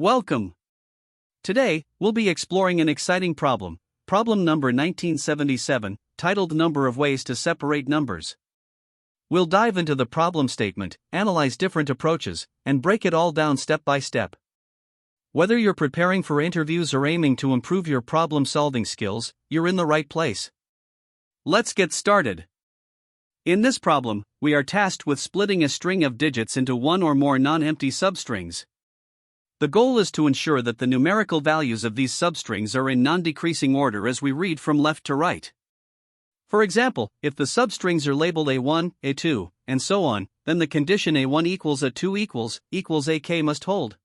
Welcome! Today, we'll be exploring an exciting problem, problem number 1977, titled Number of Ways to Separate Numbers. We'll dive into the problem statement, analyze different approaches, and break it all down step by step. Whether you're preparing for interviews or aiming to improve your problem-solving skills, you're in the right place. Let's get started. In this problem, we are tasked with splitting a string of digits into one or more non-empty substrings. The goal is to ensure that the numerical values of these substrings are in non-decreasing order as we read from left to right. For example, if the substrings are labeled A1, A2, and so on, then the condition A1 equals A2 equals AK must hold.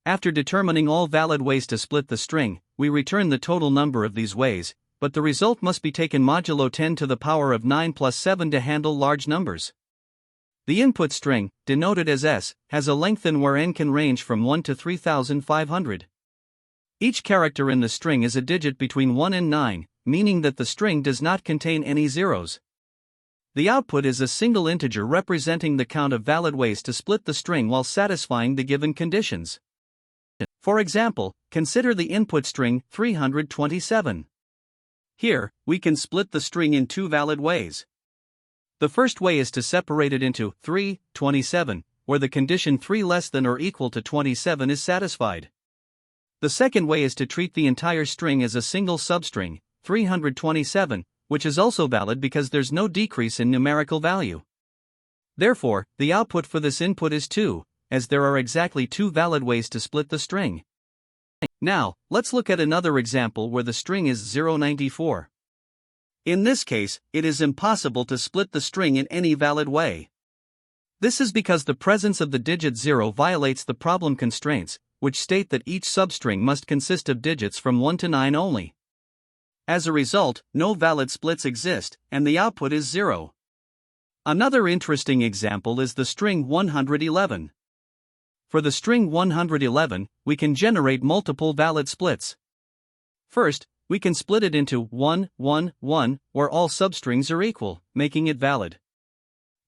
After determining all valid ways to split the string, we return the total number of these ways, but the result must be taken modulo 10 to the power of 9 plus 7 to handle large numbers. The input string, denoted as S, has a length n where n can range from 1 to 3500. Each character in the string is a digit between 1 and 9, meaning that the string does not contain any zeros. The output is a single integer representing the count of valid ways to split the string while satisfying the given conditions. For example, consider the input string 327. Here, we can split the string in two valid ways. The first way is to separate it into 327, where the condition 3 less than or equal to 27 is satisfied. The second way is to treat the entire string as a single substring, 327, which is also valid because there's no decrease in numerical value. Therefore, the output for this input is 2, as there are exactly two valid ways to split the string. Now, let's look at another example where the string is 094. In this case, it is impossible to split the string in any valid way. This is because the presence of the digit 0 violates the problem constraints, which state that each substring must consist of digits from 1 to 9 only. As a result, no valid splits exist, and the output is 0. Another interesting example is the string 111. For the string 111, we can generate multiple valid splits. First, we can split it into 1, 1, 1, where all substrings are equal, making it valid.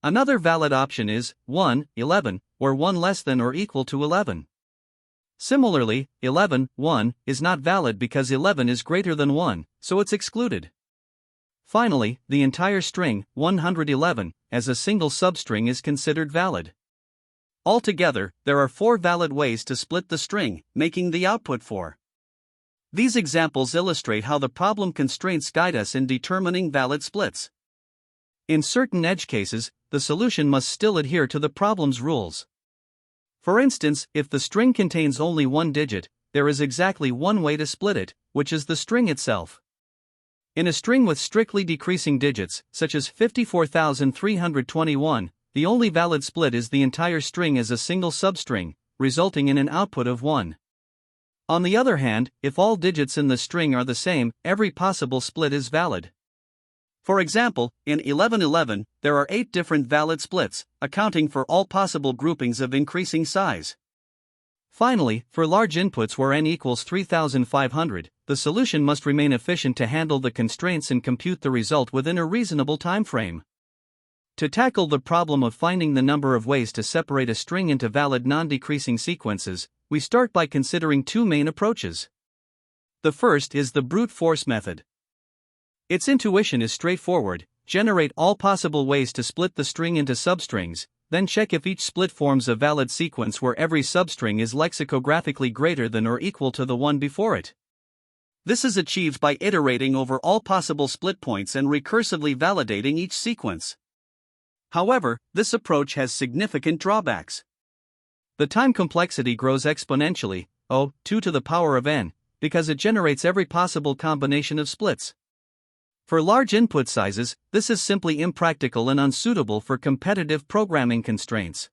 Another valid option is 1, 11, where 1 less than or equal to 11. Similarly, 11, 1, is not valid because 11 is greater than 1, so it's excluded. Finally, the entire string, 111, as a single substring is considered valid. Altogether, there are 4 valid ways to split the string, making the output 4. These examples illustrate how the problem constraints guide us in determining valid splits. In certain edge cases, the solution must still adhere to the problem's rules. For instance, if the string contains only one digit, there is exactly one way to split it, which is the string itself. In a string with strictly decreasing digits, such as 54,321, the only valid split is the entire string as a single substring, resulting in an output of 1. On the other hand, if all digits in the string are the same, every possible split is valid. For example, in 1111, there are 8 different valid splits, accounting for all possible groupings of increasing size. Finally, for large inputs where n equals 3500, the solution must remain efficient to handle the constraints and compute the result within a reasonable time frame. To tackle the problem of finding the number of ways to separate a string into valid non-decreasing sequences, we start by considering two main approaches. The first is the brute force method. Its intuition is straightforward: generate all possible ways to split the string into substrings, then check if each split forms a valid sequence where every substring is lexicographically greater than or equal to the one before it. This is achieved by iterating over all possible split points and recursively validating each sequence. However, this approach has significant drawbacks. The time complexity grows exponentially, 2 to the power of n, because it generates every possible combination of splits. For large input sizes, this is simply impractical and unsuitable for competitive programming constraints.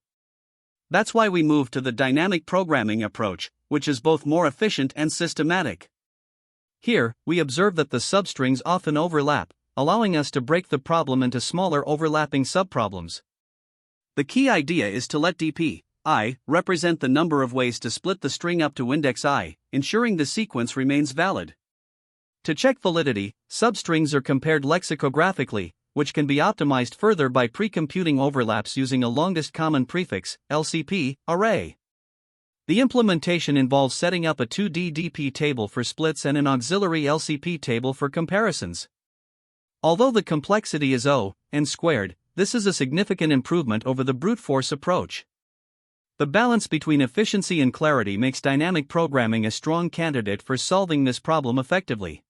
That's why we move to the dynamic programming approach, which is both more efficient and systematic. Here, we observe that the substrings often overlap, allowing us to break the problem into smaller overlapping subproblems. The key idea is to let dp I represent the number of ways to split the string up to index I, ensuring the sequence remains valid. To check validity, substrings are compared lexicographically, which can be optimized further by pre-computing overlaps using a longest common prefix, LCP, array. The implementation involves setting up a 2D DP table for splits and an auxiliary LCP table for comparisons. Although the complexity is n squared, this is a significant improvement over the brute force approach. The balance between efficiency and clarity makes dynamic programming a strong candidate for solving this problem effectively.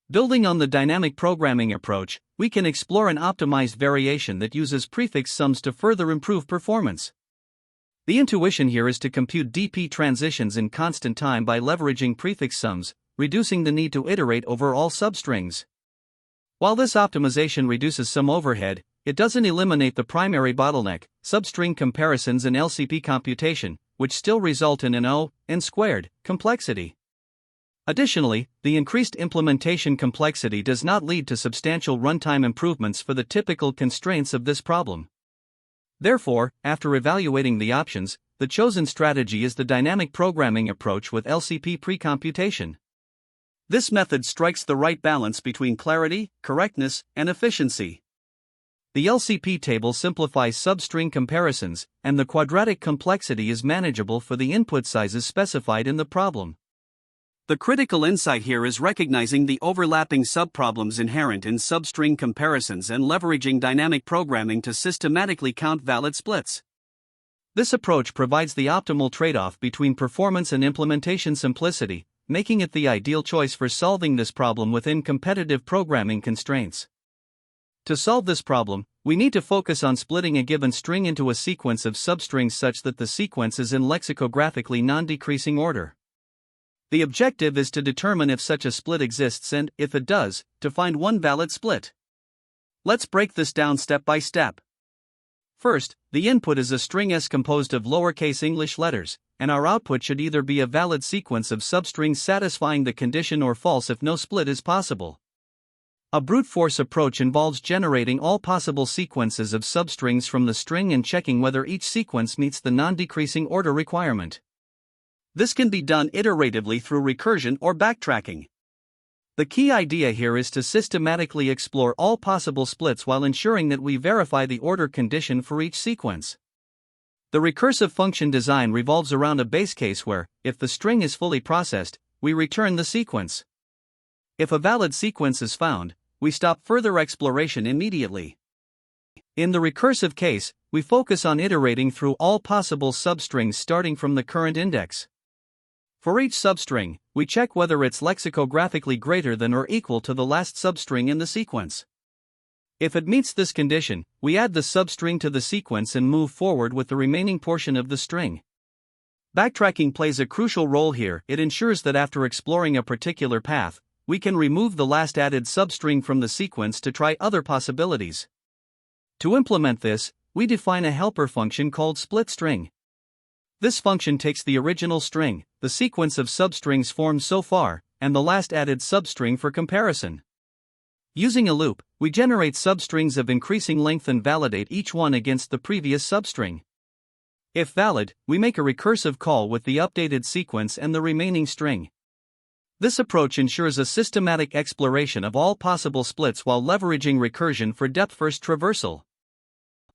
Building on the dynamic programming approach, we can explore an optimized variation that uses prefix sums to further improve performance. The intuition here is to compute DP transitions in constant time by leveraging prefix sums, reducing the need to iterate over all substrings. While this optimization reduces some overhead, it doesn't eliminate the primary bottleneck, substring comparisons and LCP computation, which still result in an n squared complexity. Additionally, the increased implementation complexity does not lead to substantial runtime improvements for the typical constraints of this problem. Therefore, after evaluating the options, the chosen strategy is the dynamic programming approach with LCP precomputation. This method strikes the right balance between clarity, correctness, and efficiency. The LCP table simplifies substring comparisons, and the quadratic complexity is manageable for the input sizes specified in the problem. The critical insight here is recognizing the overlapping subproblems inherent in substring comparisons and leveraging dynamic programming to systematically count valid splits. This approach provides the optimal trade-off between performance and implementation simplicity, making it the ideal choice for solving this problem within competitive programming constraints. To solve this problem, we need to focus on splitting a given string into a sequence of substrings such that the sequence is in lexicographically non-decreasing order. The objective is to determine if such a split exists and, if it does, to find one valid split. Let's break this down step by step. First, the input is a string S composed of lowercase English letters, and our output should either be a valid sequence of substrings satisfying the condition or false if no split is possible. A brute force approach involves generating all possible sequences of substrings from the string and checking whether each sequence meets the non-decreasing order requirement. This can be done iteratively through recursion or backtracking. The key idea here is to systematically explore all possible splits while ensuring that we verify the order condition for each sequence. The recursive function design revolves around a base case where, if the string is fully processed, we return the sequence. If a valid sequence is found, we stop further exploration immediately. In the recursive case, we focus on iterating through all possible substrings starting from the current index. For each substring, we check whether it's lexicographically greater than or equal to the last substring in the sequence. If it meets this condition, we add the substring to the sequence and move forward with the remaining portion of the string. Backtracking plays a crucial role here. It ensures that after exploring a particular path, we can remove the last added substring from the sequence to try other possibilities. To implement this, we define a helper function called splitString. This function takes the original string, the sequence of substrings formed so far, and the last added substring for comparison. Using a loop, we generate substrings of increasing length and validate each one against the previous substring. If valid, we make a recursive call with the updated sequence and the remaining string. This approach ensures a systematic exploration of all possible splits while leveraging recursion for depth-first traversal.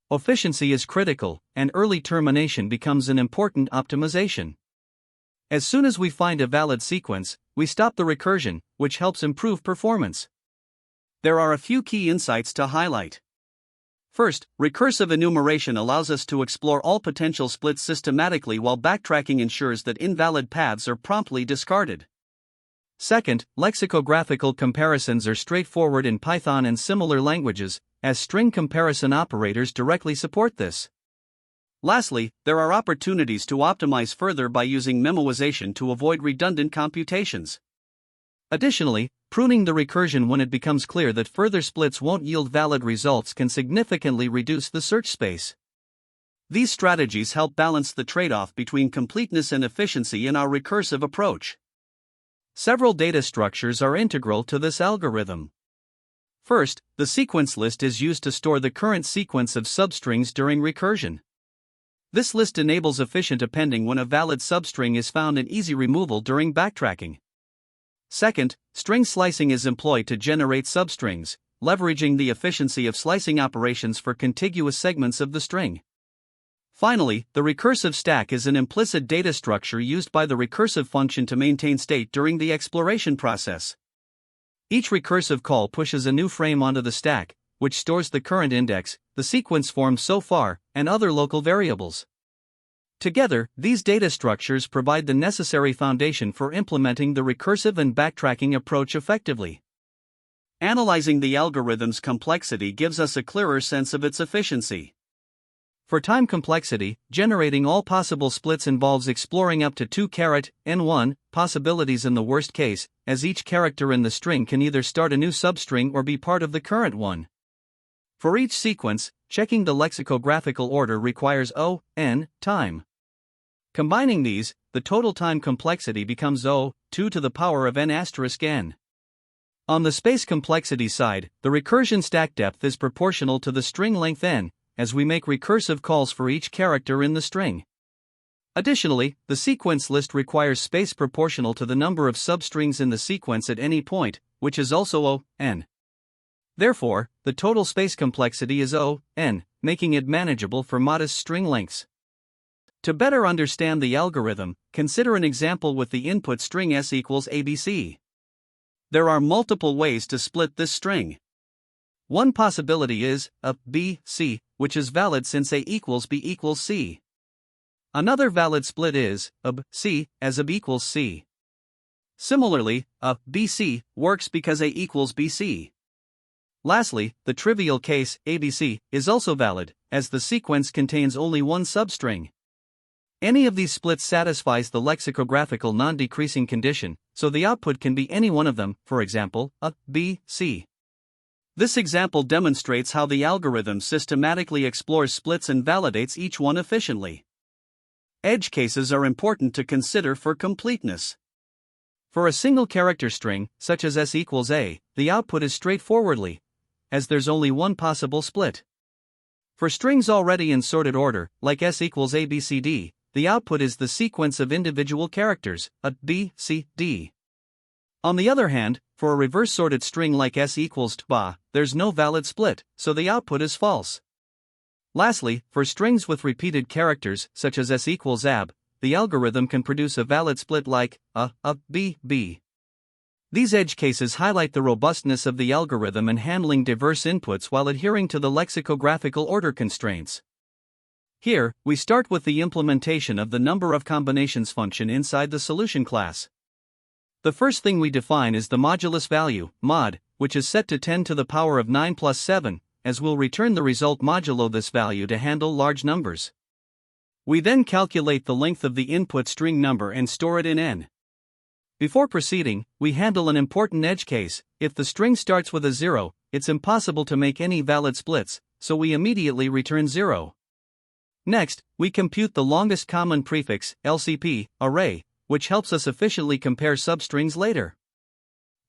Efficiency is critical, and early termination becomes an important optimization. As soon as we find a valid sequence, we stop the recursion, which helps improve performance. There are a few key insights to highlight. First, recursive enumeration allows us to explore all potential splits systematically while backtracking ensures that invalid paths are promptly discarded. Second, lexicographical comparisons are straightforward in Python and similar languages, as string comparison operators directly support this. Lastly, there are opportunities to optimize further by using memoization to avoid redundant computations. Additionally, pruning the recursion when it becomes clear that further splits won't yield valid results can significantly reduce the search space. These strategies help balance the trade-off between completeness and efficiency in our recursive approach. Several data structures are integral to this algorithm. First, the sequence list is used to store the current sequence of substrings during recursion. This list enables efficient appending when a valid substring is found and easy removal during backtracking. Second, string slicing is employed to generate substrings, leveraging the efficiency of slicing operations for contiguous segments of the string. Finally, the recursive stack is an implicit data structure used by the recursive function to maintain state during the exploration process. Each recursive call pushes a new frame onto the stack, which stores the current index, the sequence formed so far, and other local variables. Together, these data structures provide the necessary foundation for implementing the recursive and backtracking approach effectively. Analyzing the algorithm's complexity gives us a clearer sense of its efficiency. For time complexity, generating all possible splits involves exploring up to 2n1 possibilities in the worst case, as each character in the string can either start a new substring or be part of the current one. For each sequence, checking the lexicographical order requires O(n) time. Combining these, the total time complexity becomes O(2 to the power of n*n). On the space complexity side, the recursion stack depth is proportional to the string length n, as we make recursive calls for each character in the string. Additionally, the sequence list requires space proportional to the number of substrings in the sequence at any point, which is also O(n). Therefore, the total space complexity is O(n), making it manageable for modest string lengths. To better understand the algorithm, consider an example with the input string s equals abc. There are multiple ways to split this string. One possibility is a b, c, which is valid since a equals b equals c. Another valid split is a b, c, as a b equals c. Similarly, a bc works because a equals bc. Lastly, the trivial case, ABC, is also valid, as the sequence contains only one substring. Any of these splits satisfies the lexicographical non-decreasing condition, so the output can be any one of them, for example, a, B, C. This example demonstrates how the algorithm systematically explores splits and validates each one efficiently. Edge cases are important to consider for completeness. For a single character string, such as s equals a, the output is straightforwardly, as there's only one possible split. For strings already in sorted order, like s equals abcd, the output is the sequence of individual characters, a, b, c, d. On the other hand, for a reverse sorted string like s equals tba, there's no valid split, so the output is false. Lastly, for strings with repeated characters, such as s equals ab, the algorithm can produce a valid split like a, b, b. These edge cases highlight the robustness of the algorithm in handling diverse inputs while adhering to the lexicographical order constraints. Here, we start with the implementation of the number of combinations function inside the solution class. The first thing we define is the modulus value, mod, which is set to 10 to the power of 9 plus 7, as we'll return the result modulo this value to handle large numbers. We then calculate the length of the input string number and store it in n. Before proceeding, we handle an important edge case. If the string starts with a 0, it's impossible to make any valid splits, so we immediately return 0. Next, we compute the longest common prefix, LCP, array, which helps us efficiently compare substrings later.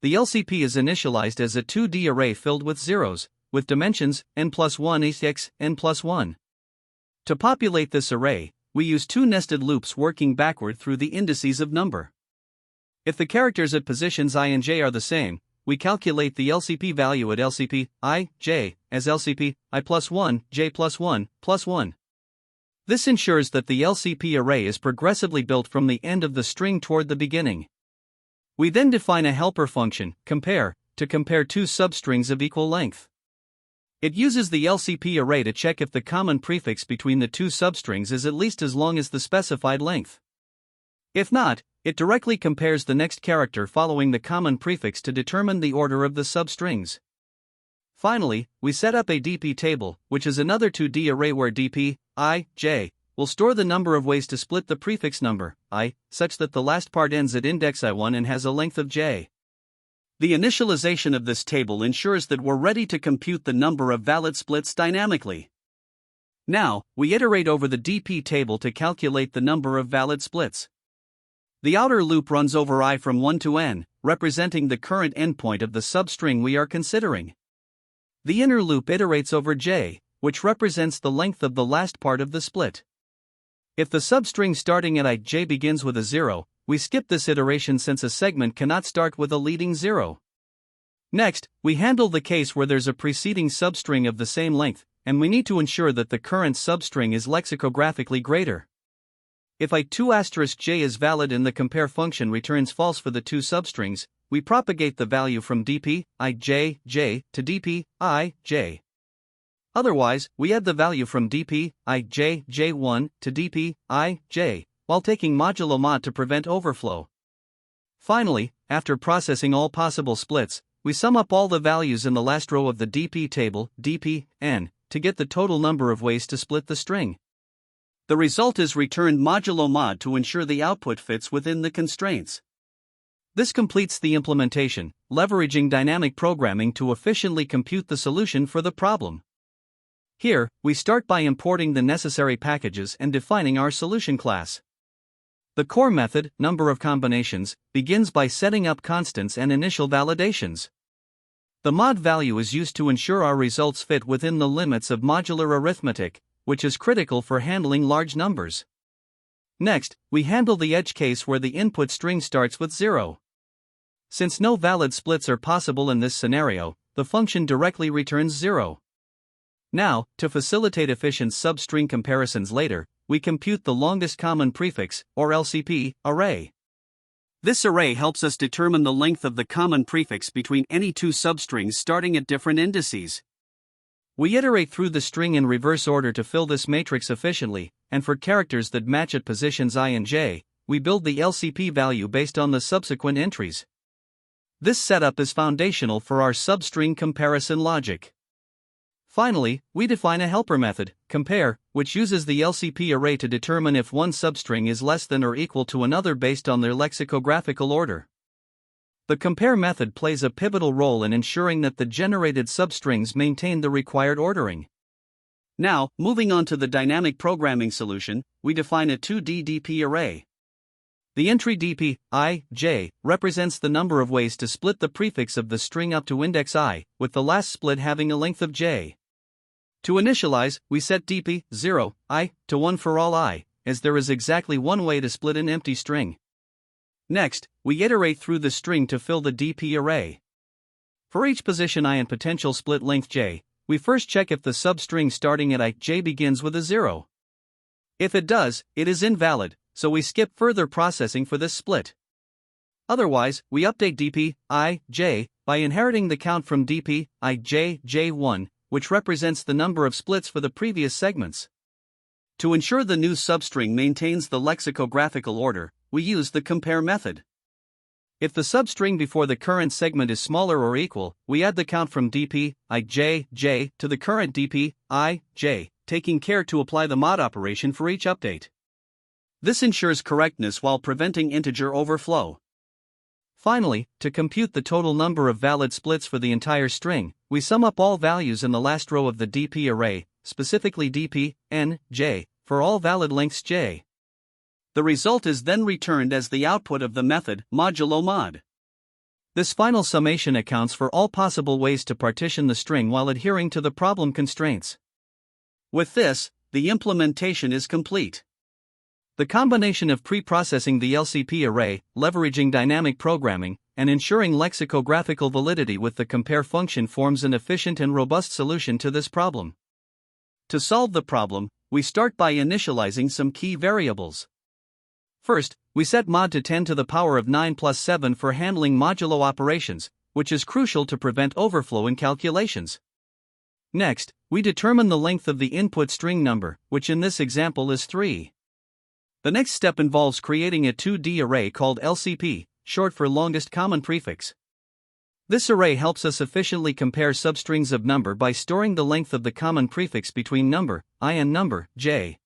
The LCP is initialized as a 2D array filled with zeros, with dimensions n plus 1 x n plus 1. To populate this array, we use two nested loops working backward through the indices of number. If the characters at positions I and j are the same, we calculate the LCP value at LCP I, j, as LCP I plus 1, j plus 1, plus 1. This ensures that the LCP array is progressively built from the end of the string toward the beginning. We then define a helper function, compare, to compare two substrings of equal length. It uses the LCP array to check if the common prefix between the two substrings is at least as long as the specified length. If not, it directly compares the next character following the common prefix to determine the order of the substrings. Finally, we set up a DP table, which is another 2D array where DP, I, j, will store the number of ways to split the prefix number, I, such that the last part ends at index I1 and has a length of j. The initialization of this table ensures that we're ready to compute the number of valid splits dynamically. Now, we iterate over the DP table to calculate the number of valid splits. The outer loop runs over I from 1 to n, representing the current endpoint of the substring we are considering. The inner loop iterates over j, which represents the length of the last part of the split. If the substring starting at ij begins with a 0, we skip this iteration since a segment cannot start with a leading 0. Next, we handle the case where there's a preceding substring of the same length, and we need to ensure that the current substring is lexicographically greater. If I2*j is valid and the compare function returns false for the two substrings, we propagate the value from dp ij j to dp I j. Otherwise, we add the value from dp ij j1 to dp I j, while taking modulo mod to prevent overflow. Finally, after processing all possible splits, we sum up all the values in the last row of the dp table, dp n, to get the total number of ways to split the string. The result is returned modulo mod to ensure the output fits within the constraints. This completes the implementation, leveraging dynamic programming to efficiently compute the solution for the problem. Here, we start by importing the necessary packages and defining our solution class. The core method, number of combinations, begins by setting up constants and initial validations. The mod value is used to ensure our results fit within the limits of modular arithmetic, which is critical for handling large numbers. Next, we handle the edge case where the input string starts with 0. Since no valid splits are possible in this scenario, the function directly returns 0. Now, to facilitate efficient substring comparisons later, we compute the longest common prefix, or LCP, array. This array helps us determine the length of the common prefix between any two substrings starting at different indices. We iterate through the string in reverse order to fill this matrix efficiently, and for characters that match at positions I and j, we build the LCP value based on the subsequent entries. This setup is foundational for our substring comparison logic. Finally, we define a helper method, compare, which uses the LCP array to determine if one substring is less than or equal to another based on their lexicographical order. The compare method plays a pivotal role in ensuring that the generated substrings maintain the required ordering. Now, moving on to the dynamic programming solution, we define a 2D DP array. The entry dp I, j represents the number of ways to split the prefix of the string up to index I, with the last split having a length of j. To initialize, we set dp 0 I to 1 for all I, as there is exactly one way to split an empty string. Next, we iterate through the string to fill the dp array. For each position I and potential split length j, we first check if the substring starting at ij begins with a 0. If it does, it is invalid, so we skip further processing for this split. Otherwise, we update dp I j by inheriting the count from dp ij j1, which represents the number of splits for the previous segments. To ensure the new substring maintains the lexicographical order, we use the compare method. If the substring before the current segment is smaller or equal, we add the count from dp ij j to the current dp I j, taking care to apply the mod operation for each update. This ensures correctness while preventing integer overflow. Finally, to compute the total number of valid splits for the entire string, we sum up all values in the last row of the dp array, specifically dp n j, for all valid lengths j. The result is then returned as the output of the method modulo mod. This final summation accounts for all possible ways to partition the string while adhering to the problem constraints. With this, the implementation is complete. The combination of pre-processing the LCP array, leveraging dynamic programming, and ensuring lexicographical validity with the compare function forms an efficient and robust solution to this problem. To solve the problem, we start by initializing some key variables. First, we set mod to 10 to the power of 9 plus 7 for handling modulo operations, which is crucial to prevent overflow in calculations. Next, we determine the length of the input string number, which in this example is 3. The next step involves creating a 2D array called LCP, short for longest common prefix. This array helps us efficiently compare substrings of number by storing the length of the common prefix between number I and number j.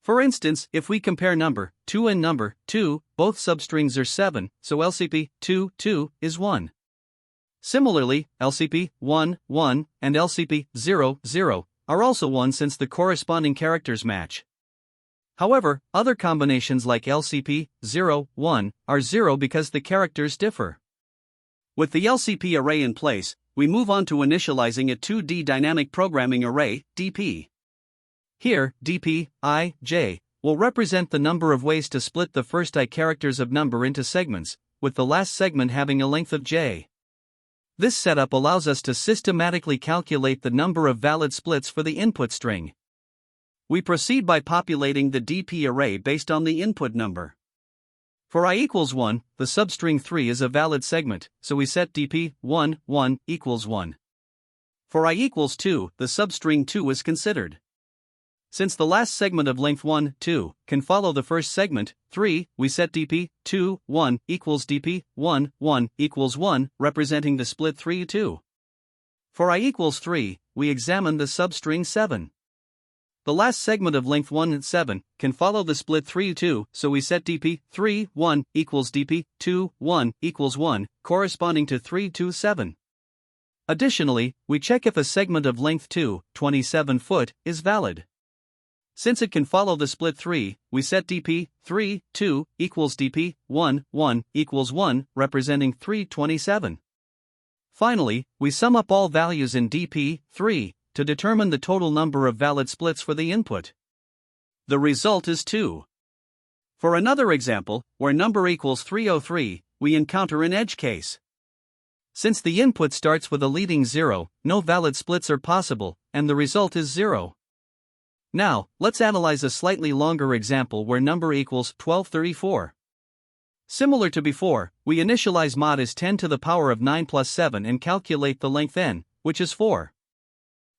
For instance, if we compare number 2 and number 2, both substrings are 7, so LCP 2, 2 is 1. Similarly, LCP 1, 1, and LCP 0, 0 are also 1 since the corresponding characters match. However, other combinations like LCP 0, 1 are 0 because the characters differ. With the LCP array in place, we move on to initializing a 2D dynamic programming array, DP. Here, dp I j will represent the number of ways to split the first I characters of number into segments, with the last segment having a length of j. This setup allows us to systematically calculate the number of valid splits for the input string. We proceed by populating the DP array based on the input number. For I equals 1, the substring 3 is a valid segment, so we set DP 1, 1 equals 1. For I equals 2, the substring 2 is considered. Since the last segment of length 1, 2, can follow the first segment, 3, we set DP 2, 1 equals DP 1, 1 equals 1, representing the split 3, 2. For I equals 3, we examine the substring 7. The last segment of length 1 and 7 can follow the split 3, 2, so we set DP 3, 1 equals DP 2, 1 equals 1, corresponding to 3, 2, 7. Additionally, we check if a segment of length 2, 27 foot, is valid. Since it can follow the split 3, we set DP 3, 2 equals DP 1, 1 equals 1, representing 327. Finally, we sum up all values in DP 3 to determine the total number of valid splits for the input. The result is 2. For another example, where number equals 303, we encounter an edge case. Since the input starts with a leading 0, no valid splits are possible, and the result is 0. Now, let's analyze a slightly longer example where number equals 1234. Similar to before, we initialize mod as 10 to the power of 9 plus 7 and calculate the length n, which is 4.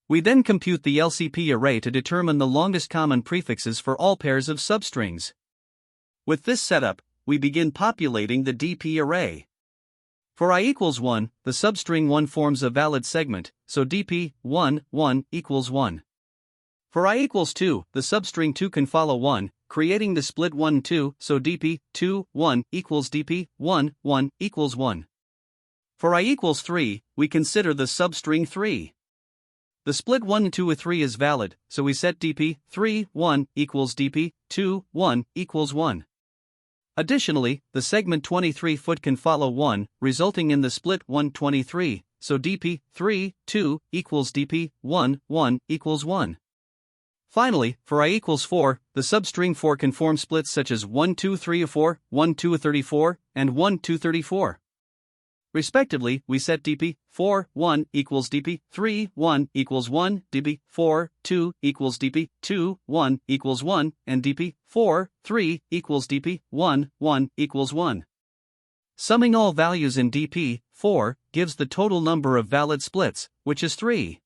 We then compute the LCP array to determine the longest common prefixes for all pairs of substrings. With this setup, we begin populating the DP array. For I equals 1, the substring 1 forms a valid segment, so DP 1, 1 equals 1. For I equals 2, the substring 2 can follow 1, creating the split 1, 2, so DP 2, 1 equals DP 1, 1 equals 1. For I equals 3, we consider the substring 3. The split 1, 2, 3 is valid, so we set DP 3, 1 equals DP 2, 1 equals 1. Additionally, the segment 23 foot can follow 1, resulting in the split 1, 23, so DP 3, 2 equals DP 1, 1 equals 1. Finally, for I equals 4, the substring 4 can form splits such as 1, 2, 3, 4, 1, 2, 34, and 1, 2, 34. Respectively, we set DP 4, 1 equals DP 3, 1 equals 1, DP 4, 2 equals DP 2, 1 equals 1, and DP 4, 3 equals DP 1, 1 equals 1. Summing all values in DP 4 gives the total number of valid splits, which is 3.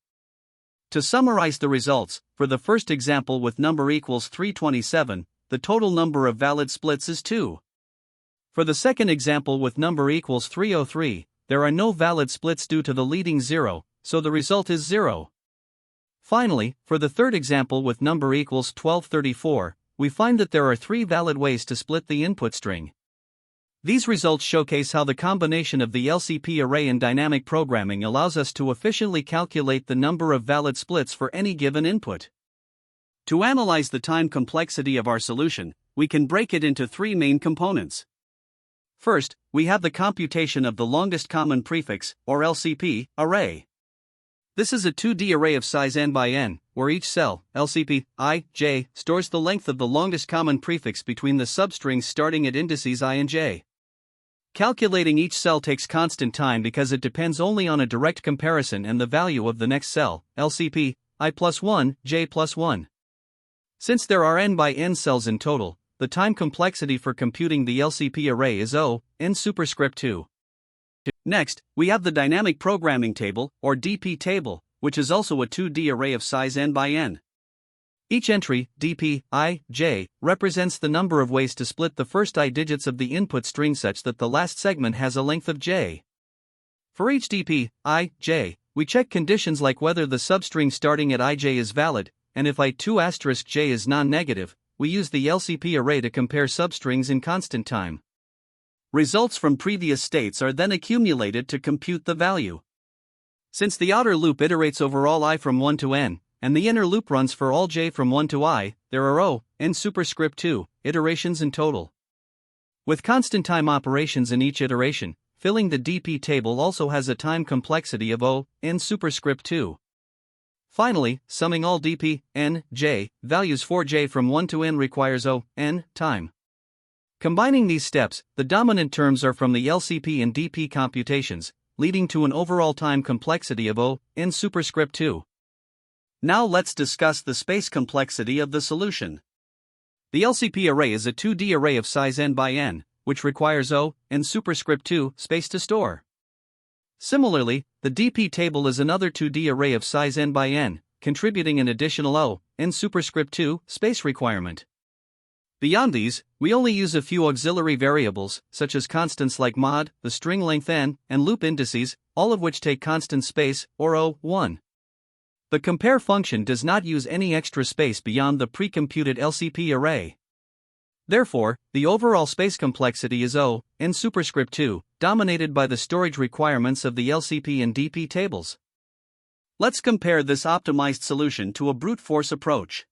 To summarize the results, for the first example with number equals 327, the total number of valid splits is 2. For the second example with number equals 303, there are no valid splits due to the leading 0, so the result is 0. Finally, for the third example with number equals 1234, we find that there are 3 valid ways to split the input string. These results showcase how the combination of the LCP array and dynamic programming allows us to efficiently calculate the number of valid splits for any given input. To analyze the time complexity of our solution, we can break it into 3 main components. First, we have the computation of the longest common prefix, or LCP, array. This is a 2D array of size n by n, where each cell, LCP, I, j, stores the length of the longest common prefix between the substrings starting at indices I and j. Calculating each cell takes constant time because it depends only on a direct comparison and the value of the next cell, LCP, I plus 1, j plus 1. Since there are n by n cells in total, the time complexity for computing the LCP array is O, n superscript 2. Next, we have the dynamic programming table, or DP table, which is also a 2D array of size n by n. Each entry, DP, I, j, represents the number of ways to split the first I digits of the input string such that the last segment has a length of j. For each DP, I, j, we check conditions like whether the substring starting at ij is valid, and if I2*j is non-negative, we use the LCP array to compare substrings in constant time. Results from previous states are then accumulated to compute the value. Since the outer loop iterates over all I from 1 to n, and the inner loop runs for all j from 1 to I, there are O, n superscript 2, iterations in total. With constant time operations in each iteration, filling the DP table also has a time complexity of O, n superscript 2. Finally, summing all DP, n, j, values for j from 1 to n requires O, n, time. Combining these steps, the dominant terms are from the LCP and DP computations, leading to an overall time complexity of O n superscript 2. Now let's discuss the space complexity of the solution. The LCP array is a 2D array of size n by n, which requires O n superscript 2 space to store. Similarly, the DP table is another 2D array of size n by n, contributing an additional O n superscript 2 space requirement. Beyond these, we only use a few auxiliary variables, such as constants like mod, the string length n, and loop indices, all of which take constant space, or O1. The compare function does not use any extra space beyond the pre-computed LCP array. Therefore, the overall space complexity is O n superscript 2, dominated by the storage requirements of the LCP and DP tables. Let's compare this optimized solution to a brute force approach.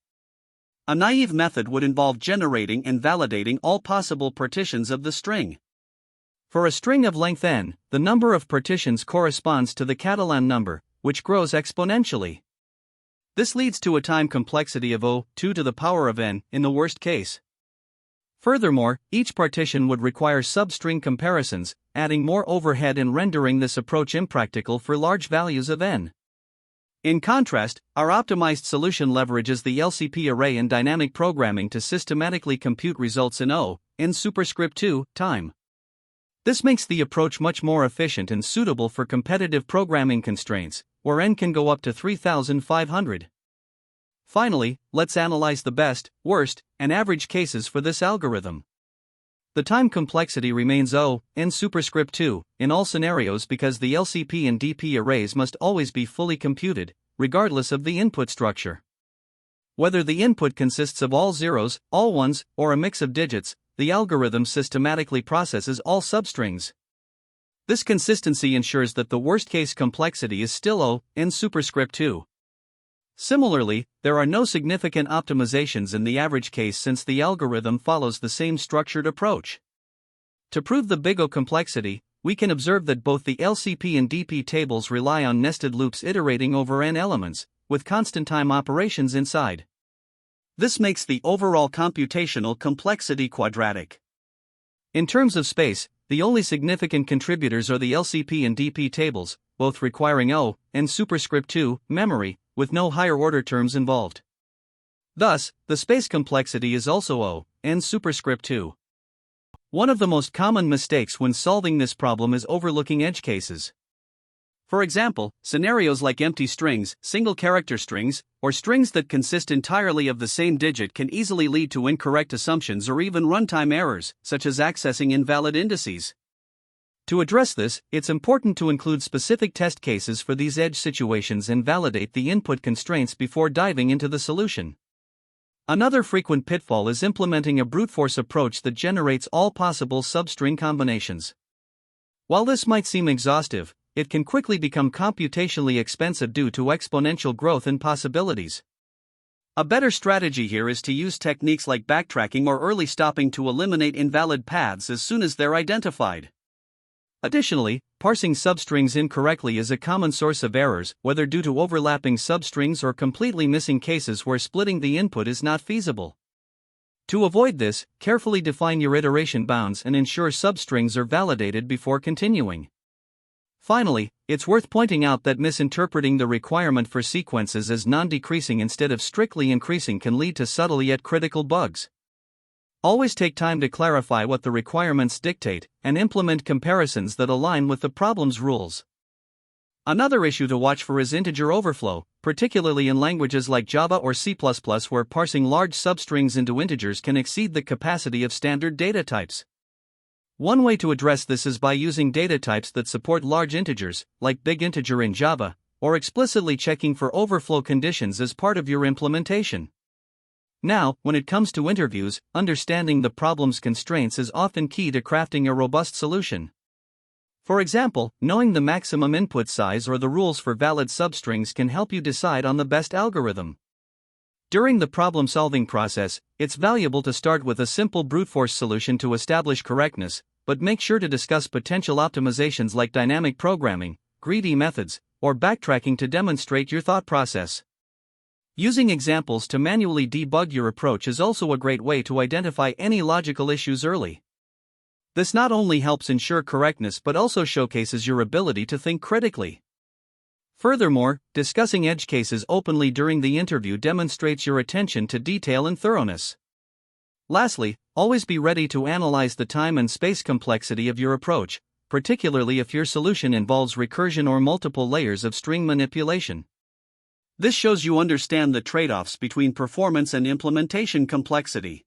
A naive method would involve generating and validating all possible partitions of the string. For a string of length n, the number of partitions corresponds to the Catalan number, which grows exponentially. This leads to a time complexity of O2 to the power of n in the worst case. Furthermore, each partition would require substring comparisons, adding more overhead and rendering this approach impractical for large values of n. In contrast, our optimized solution leverages the LCP array and dynamic programming to systematically compute results in O n superscript 2 time. This makes the approach much more efficient and suitable for competitive programming constraints, where n can go up to 3,500. Finally, let's analyze the best, worst, and average cases for this algorithm. The time complexity remains O n superscript 2 in all scenarios because the LCP and DP arrays must always be fully computed, regardless of the input structure. Whether the input consists of all zeros, all ones, or a mix of digits, the algorithm systematically processes all substrings. This consistency ensures that the worst-case complexity is still O n superscript 2. Similarly, there are no significant optimizations in the average case since the algorithm follows the same structured approach. To prove the big O complexity, we can observe that both the LCP and DP tables rely on nested loops iterating over n elements, with constant time operations inside. This makes the overall computational complexity quadratic. In terms of space, the only significant contributors are the LCP and DP tables, both requiring O n superscript 2 memory, with no higher order terms involved. Thus, the space complexity is also O n superscript 2. One of the most common mistakes when solving this problem is overlooking edge cases. For example, scenarios like empty strings, single character strings, or strings that consist entirely of the same digit can easily lead to incorrect assumptions or even runtime errors, such as accessing invalid indices. To address this, it's important to include specific test cases for these edge situations and validate the input constraints before diving into the solution. Another frequent pitfall is implementing a brute force approach that generates all possible substring combinations. While this might seem exhaustive, it can quickly become computationally expensive due to exponential growth in possibilities. A better strategy here is to use techniques like backtracking or early stopping to eliminate invalid paths as soon as they're identified. Additionally, parsing substrings incorrectly is a common source of errors, whether due to overlapping substrings or completely missing cases where splitting the input is not feasible. To avoid this, carefully define your iteration bounds and ensure substrings are validated before continuing. Finally, it's worth pointing out that misinterpreting the requirement for sequences as non-decreasing instead of strictly increasing can lead to subtle yet critical bugs. Always take time to clarify what the requirements dictate, and implement comparisons that align with the problem's rules. Another issue to watch for is integer overflow, particularly in languages like Java or C++, where parsing large substrings into integers can exceed the capacity of standard data types. One way to address this is by using data types that support large integers, like big integer in Java, or explicitly checking for overflow conditions as part of your implementation. Now, when it comes to interviews, understanding the problem's constraints is often key to crafting a robust solution. For example, knowing the maximum input size or the rules for valid substrings can help you decide on the best algorithm. During the problem-solving process, it's valuable to start with a simple brute force solution to establish correctness, but make sure to discuss potential optimizations like dynamic programming, greedy methods, or backtracking to demonstrate your thought process. Using examples to manually debug your approach is also a great way to identify any logical issues early. This not only helps ensure correctness but also showcases your ability to think critically. Furthermore, discussing edge cases openly during the interview demonstrates your attention to detail and thoroughness. Lastly, always be ready to analyze the time and space complexity of your approach, particularly if your solution involves recursion or multiple layers of string manipulation. This shows you understand the trade-offs between performance and implementation complexity.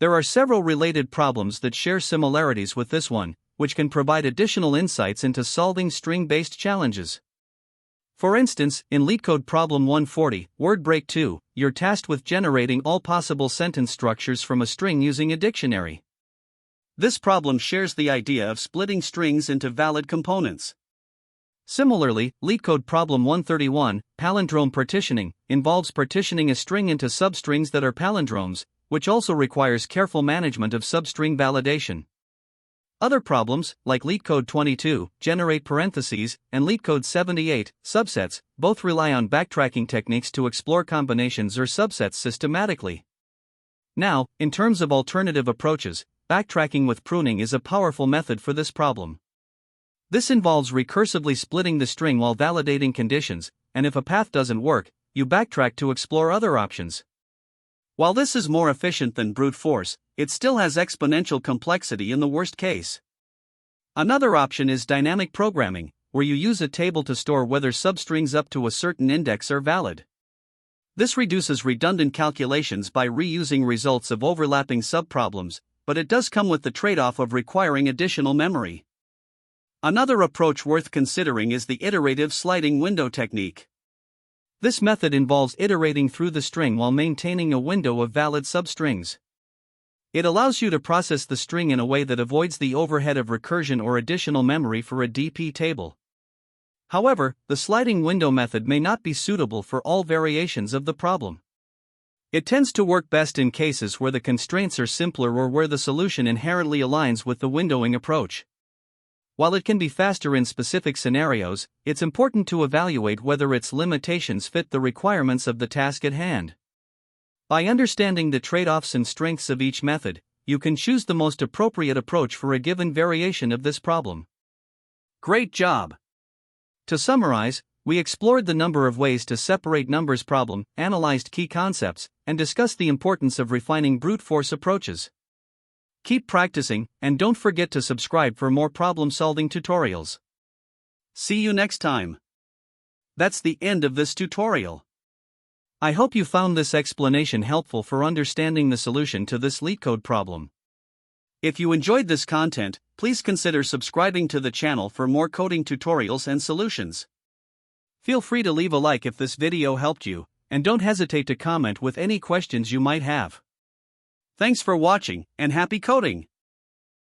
There are several related problems that share similarities with this one, which can provide additional insights into solving string-based challenges. For instance, in LeetCode problem 140, word break 2, you're tasked with generating all possible sentence structures from a string using a dictionary. This problem shares the idea of splitting strings into valid components. Similarly, LeetCode problem 131, palindrome partitioning, involves partitioning a string into substrings that are palindromes, which also requires careful management of substring validation. Other problems, like LeetCode 22, generate parentheses, and LeetCode 78, subsets, both rely on backtracking techniques to explore combinations or subsets systematically. Now, in terms of alternative approaches, backtracking with pruning is a powerful method for this problem. This involves recursively splitting the string while validating conditions, and if a path doesn't work, you backtrack to explore other options. While this is more efficient than brute force, it still has exponential complexity in the worst case. Another option is dynamic programming, where you use a table to store whether substrings up to a certain index are valid. This reduces redundant calculations by reusing results of overlapping subproblems, but it does come with the trade-off of requiring additional memory. Another approach worth considering is the iterative sliding window technique. This method involves iterating through the string while maintaining a window of valid substrings. It allows you to process the string in a way that avoids the overhead of recursion or additional memory for a DP table. However, the sliding window method may not be suitable for all variations of the problem. It tends to work best in cases where the constraints are simpler or where the solution inherently aligns with the windowing approach. While it can be faster in specific scenarios, it's important to evaluate whether its limitations fit the requirements of the task at hand. By understanding the trade-offs and strengths of each method, you can choose the most appropriate approach for a given variation of this problem. Great job! To summarize, we explored the number of ways to separate numbers problem, analyzed key concepts, and discussed the importance of refining brute force approaches. Keep practicing, and don't forget to subscribe for more problem-solving tutorials. See you next time. That's the end of this tutorial. I hope you found this explanation helpful for understanding the solution to this LeetCode problem. If you enjoyed this content, please consider subscribing to the channel for more coding tutorials and solutions. Feel free to leave a like if this video helped you, and don't hesitate to comment with any questions you might have. Thanks for watching, and happy coding!